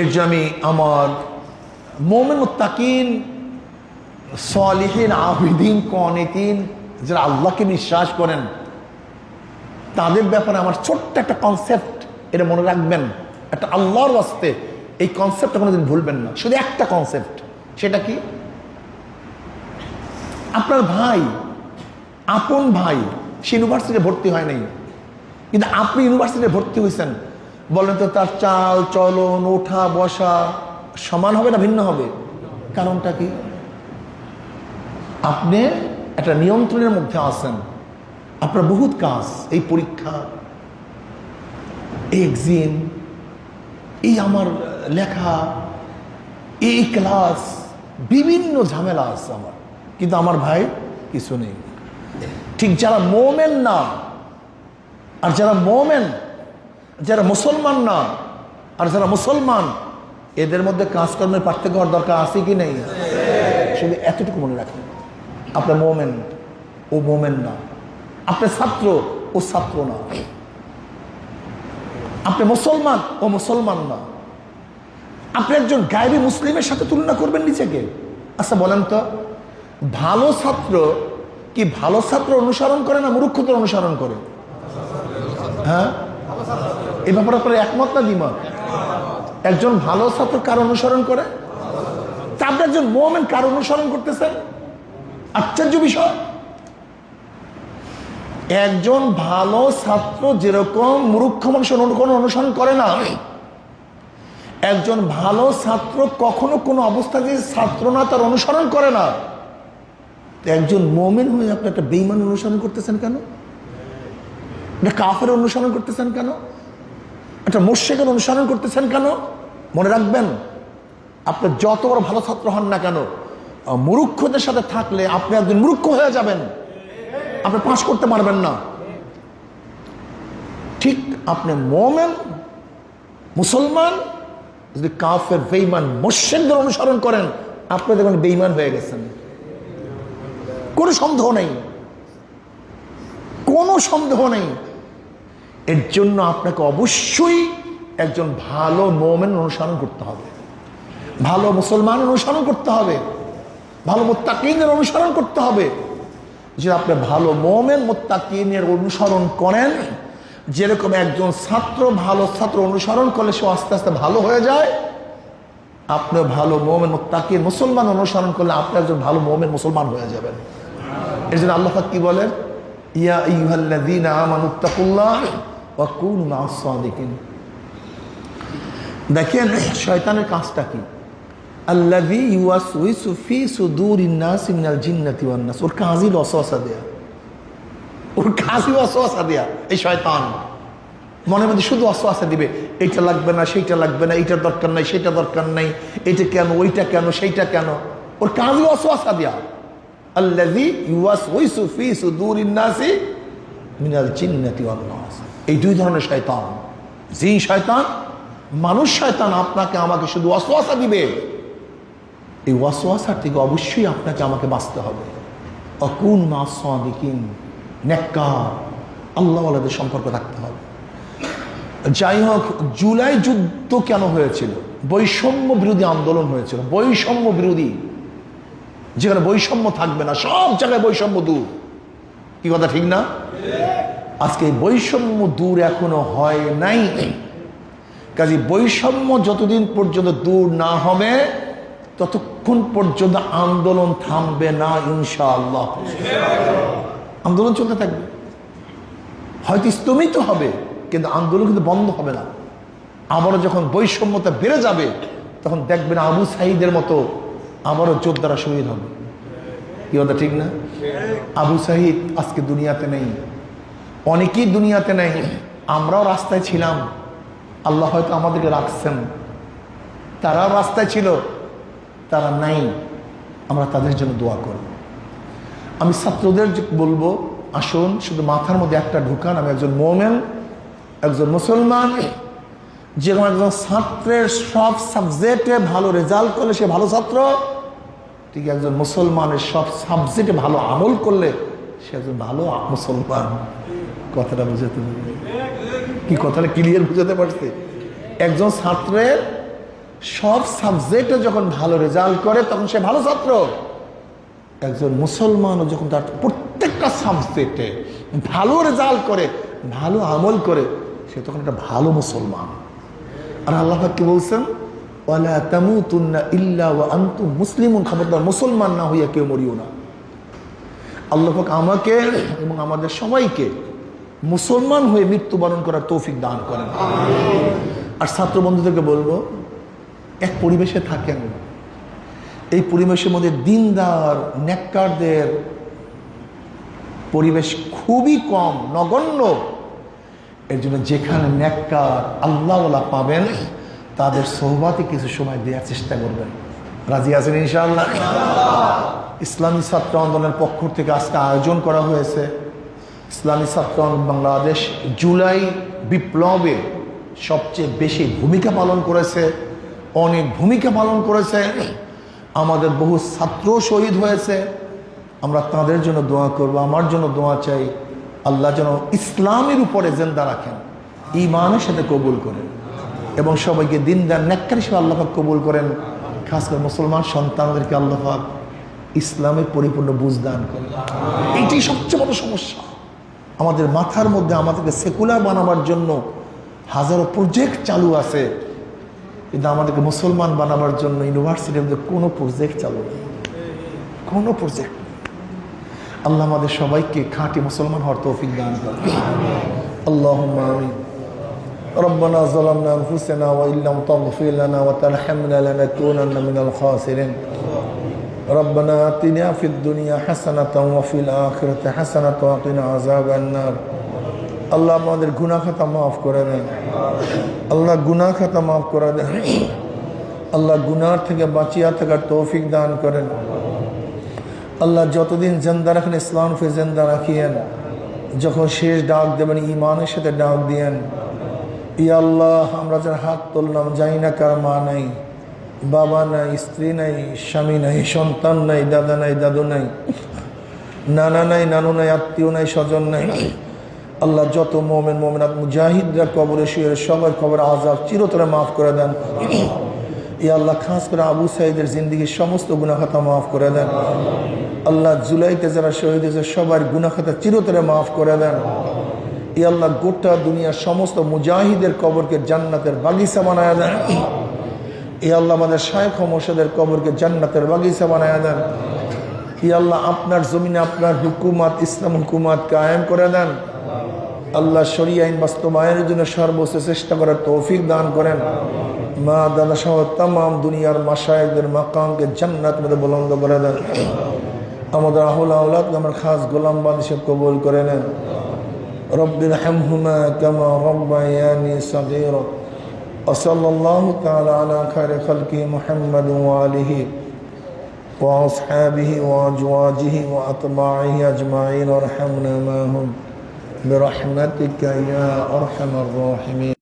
এর জন্য আমি আমার মুমিন মুত্তাকিন সালিহিন আবিদিন কানিতিন যারা আল্লাহকে বিশ্বাস করেন তাদের ব্যাপারে আমার ছোট্ট একটা কনসেপ্ট, এটা মনে রাখবেন, একটা আল্লাহর ওয়াস্তে এই কনসেপ্টটা কোনোদিন ভুলবেন না। শুধু একটা কনসেপ্ট, সেটা কি? আপনার ভাই, আপন ভাই, সে ইউনিভার্সিটিতে ভর্তি হয় নাই, কিন্তু আপনি ইউনিভার্সিটিতে ভর্তি হয়েছেন, বলেন তো তার চাল চলন ওঠা বসা সমান হবে না ভিন্ন হবে? কারণটা কি? আপনি একটা নিয়ন্ত্রণের মধ্যে আছেন। আপনার বহুত কাজ, এই পরীক্ষা, এই এক্সাম, এই আমার লেখা, এই ক্লাস, বিভিন্ন ঝামেলা আছে আমার, কিন্তু আমার ভাই কিছু নেই। ঠিক যারা মোমেন না আর যারা মোমেন, যারা মুসলমান না আর যারা মুসলমান, এদের মধ্যে কাজকর্মের পার্থক্য হওয়ার দরকার আছে কি নেই? শুধু এতটুকু মনে রাখেন, আপনার মোমেন ও মোমেন না, আপনার ছাত্র ও ছাত্র না, আপনি মুসলমান ও মুসলমান না। আপনি একজন গায়বী মুসলিমের সাথে তুলনা করবেন নিজেকে? আচ্ছা বলেন তো, ভালো ছাত্র কি ভালো ছাত্র অনুসরণ করে না মূর্খতার অনুসরণ করে? হ্যাঁ, এই ব্যাপারে আপনার একমত না দ্বিমত? একজন ভালো ছাত্র কার অনুসরণ করে? তা আপনি একজন মুমিন কার অনুসরণ করতেছেন? আশ্চর্য বিষয়। একজন ভালো ছাত্র যেরকম মূর্খ মানুষ অনুসরণ করে না, একজন ভালো ছাত্র কখনো কোনো অবস্থায় যে ছাত্র না তার অনুসরণ করে না। একজন মুমিন হয়ে আপনি একটা বেঈমান অনুসরণ করতেছেন কেন? একটা কাফের অনুসরণ করতেছেন কেন? একটা মুশরিকের অনুসরণ করতেছেন কেন? মনে রাখবেন, আপনি যত বড় ভালো ছাত্র হন না কেন, মূর্খদের সাথে থাকলে আপনি একজন মূর্খ হয়ে যাবেন, আপনি পাস করতে পারবেন না। ঠিক আপনি মুমিন মুসলমান যদি কাফের বেঈমান মুশরিকদের অনুসরণ করেন, আপনি দেখবেন বেঈমান হয়ে গেছেন, কোনো সন্দেহ নেই, কোনো সন্দেহ নেই। এর জন্য আপনাকে অবশ্যই একজন ভালো মুমিন অনুসরণ করতে হবে, ভালো মুসলমান অনুসরণ করতে হবে, ভালো মুত্তাকিনের অনুসরণ করতে হবে। যে আপনি ভালো মুমিন মুত্তাকিনের অনুসরণ করেন, যেরকম একজন ছাত্র ভালো ছাত্র অনুসরণ করলে সে আস্তে আস্তে ভালো হয়ে যায়, আপনি ভালো মুমিন মুত্তাকিন মুসলমান অনুসরণ করলে আপনি একজন ভালো মুমিন মুসলমান হয়ে যাবেন। এর জন্য আল্লাহ পাক কি বলেন? ইয়া আইয়ুহাল্লাযীনা আমানুত্তাকুল্লাহ ওয়া কুনু মা'আস সাদিকিন। দেখেন শয়তানের কাজটা কি? আল্লাযী ইউওয়াসউইসু ফি সুদুরিন নাসি মিনাল জিন্নাতি ওয়ান নাস। ওর কাজই ওয়াসওয়াসা দেয়া, ওর কাজই ওয়াসওয়াসা দেয়া। এই শয়তান মনের মধ্যে শুধু ওয়াসওয়াসা দিবে, এইটা লাগবে না সেইটা লাগবে না, এইটার দরকার নাই সেইটা দরকার নাই, এইটা কেন ওইটা কেন সেইটা কেন, ওর কাজই ওয়াসওয়াসা দেয়া। আল্লাযী ইউওয়াসউইসু ফি সুদুরিন নাসি মিনাল জিন্নাতি ওয়ান নাস। এই দুই ধরনের শয়তান। যেই শয়তান মানুষ শয়তান আপনাকে আমাকে শুধু ওয়াসওয়াসা দিবে, এই ওয়াসওয়াসার থেকে অবশ্যই আপনাকে আমাকে বাঁচতে হবে। অকুন মা'আস সাদিকিন, নেককার আল্লাহওয়ালাদের সম্পর্ক রাখতে হবে। যাই হোক, জুলাই যুদ্ধ কেন হয়েছিল? বৈষম্য বিরোধী আন্দোলন হয়েছিল, বৈষম্য বিরোধী। যেখানে বৈষম্য থাকবে না, সব জায়গায় বৈষম্য দূর। কি কথা ঠিক না? আজকে এই বৈষম্য দূর এখনো হয় নাই। কাজে বৈষম্য যতদিন পর্যন্ত দূর না হবে ততক্ষণ পর্যন্ত আন্দোলন থামবে না ইনশাআল্লাহ। আন্দোলন চলতে থাকবে, হয়তো স্তমিত হবে, কিন্তু আন্দোলন কিন্তু বন্ধ হবে না। আবারও যখন বৈষম্যতা বেড়ে যাবে তখন দেখবেন আবু সাঈদের মতো আবারও যোদ্ধারা শহীদ হবে। কি কথা ঠিক না? আবু সাঈদ আজকে দুনিয়াতে নেই, অনেকেই দুনিয়াতে নেই। আমরাও রাস্তায় ছিলাম, আল্লাহ হয়তো আমাদেরকে রাখছেন। তারাও রাস্তায় ছিল, তারা নাই, আমরা তাদের জন্য দোয়া করব। আমি ছাত্রদের বলবো, আসুন শুধু মাথার মধ্যে একটা ঢুকান, আমি একজন মুমিন, একজন মুসলমান। যেরকম একজন ছাত্রের সব সাবজেক্টে ভালো রেজাল্ট করলে সে ভালো ছাত্র, ঠিক একজন মুসলমানের সব সাবজেক্টে ভালো আমল করলে সে একজন ভালো মুসলমান। কথাটা বুঝাতে পারবে? কি কথাটা ক্লিয়ার বুঝাতে পারছে? একজন ছাত্রের সব সাবজেক্টে যখন ভালো রেজাল্ট করে তখন সে ভালো ছাত্র। একজন মুসলমানও যখন তার প্রত্যেকটা সাবজেক্টে ভালো রেজাল্ট করে, ভালো আমল করে, সে তখন একটা ভালো মুসলমান। আর আল্লাহ পাক কি বলছেন, ওয়ালা তামুতুন্না ইল্লা ওয়া আনতুম মুসলিমুন, খবরদার মুসলমান না হইয়া কেউ মরিও না। আল্লাহ পাক আমাকে এবং আমাদের সবাইকে মুসলমান হয়ে মৃত্যুবরণ করার তৌফিক দান করেন। আর ছাত্র বন্ধুদেরকে বলবো, এক পরিবেশে থাকেন, এই পরিবেশের মধ্যে দিনদার নেককারদের পরিবেশ খুবই কম, নগণ্য। এর জন্য যেখানে নেককার আল্লাহওয়ালা পাবেন তাদের সোহবাতে কিছু সময় দেওয়ার চেষ্টা করবেন। রাজি আছেন ইনশাআল্লাহ? ইসলামী ছাত্র আন্দোলনের পক্ষ থেকে আজকে আয়োজন করা হয়েছে। ইসলামী ছাত্র আন্দোলন বাংলাদেশ জুলাই বিপ্লবে সবচেয়ে বেশি ভূমিকা পালন করেছে, অনেক ভূমিকা পালন করেছে। আমাদের বহু ছাত্র শহীদ হয়েছে। আমরা তাদের জন্য দোয়া করব, আমার জন্য দোয়া চাই। আল্লাহ যেন ইসলামের উপরে জিন্দা রাখেন, ঈমানের সাথে কবুল করেন এবং সবাইকে দিনদার নেককার হিসেবে আল্লাহ পাক কবুল করেন। খাস করে মুসলমান সন্তানদেরকে আল্লাহ পাক ইসলামের পরিপূর্ণ বুঝ দান করেন। এইটি সবচেয়ে বড় সমস্যা। আমাদের মাথার মধ্যে আমাদেরকে সেকুলার বানাবার জন্য হাজারো প্রজেক্ট চালু আছে, কিন্তু আমাদেরকে মুসলমান বানাবার জন্য ইউনিভার্সিটির মধ্যে কোনো প্রজেক্ট চালু নেই, কোনো প্রজেক্ট। আল্লাহ আমাদের সবাইকে খাঁটি মুসলমান হওয়ার তৌফিক দান করেন। আল্লাহুম্মা আমিন। ربنا ظلمنا أنفسنا وإن لم تغفر لنا وترحمنا لنكونن من الخاسرين ربنا آتنا في الدنيا حسنة وفي الآخرة حسنة وقنا عذاب النار। আল্লাহ আমাদের গুনাহ খাতা মাফ করে দেন, আল্লাহ গুনাহ খাতা মাফ করে দেন, আল্লাহ গুনাহ থেকে বাঁচিয়া থাকার তৌফিক দান করেন। আল্লাহ যতদিন জিন্দা রাখেন ইসলাম ফে জিন্দা রাখিয়েন, যখন শেষ ডাক দেবেন ঈমানের সাথে ডাক দিয়েন। ইয়া আল্লাহ, আমরা যারা হাত তুললাম জানি না কার মা নাই, বাবা নাই, স্ত্রী নাই, স্বামী নাই, সন্তান নাই, দাদা নাই, দাদু নাই, নানা নাই, নানু নাই, আত্মীয় নাই, স্বজন নাই। আল্লাহ যত মোমেন মোমেনাত মুজাহিদরা কবরে শুয়ে সবার কবর আযাব চিরতরে মাফ করে দেন। ইয়া আল্লাহ, খাস করে আবু সাঈদের জিন্দেগির সমস্ত গুনাহ খাতা মাফ করে দেন। আল্লাহ জুলাইতে যারা শহীদ হয়েছে সবার গুনাহ খাতা চিরতরে মাফ করে দেন। ইয়া আল্লাহ, গোটা দুনিয়ার সমস্ত মুজাহিদের কবরকে জান্নাতের বাগিচা বানায় দেন। ইয়া আল্লাহ, আমাদের শায়েখ ও মুর্শিদের কবরকে জান্নাতের বাগিচা বানায় দেন। ইয়া আল্লাহ, আপনার জমিনে আপনার হুকুমত, ইসলাম হুকুমত কায়েম করে দেন। আল্লাহ শরিয়া আইন বাস্তবায়নের জন্য সর্বোচ্চ চেষ্টা করার তৌফিক দান করেন। মা দাদা সহ তাম দুনিয়ার মাশায়েখদের মাকামকে জান্নাত মধ্যে বুলন্দ করে দেন। আমাদের আহুল আওলাদকে আমার খাস গোলাম বান্দী হিসেবে কবুল করে নেন। রব্বির হামহুমা কামা রাব্বায়ানি সগীরা। ওয়া সাল্লাল্লাহু তাআলা আলা খায়রি খালকি মুহাম্মাদ ওয়া আলিহি ওয়া আসহাবিহি ওয়া আজওয়াজিহি ওয়া আতবাইহি আজমাইন ওয়ারহামনা মাহুম برحمتك يا أرحم الراحمين।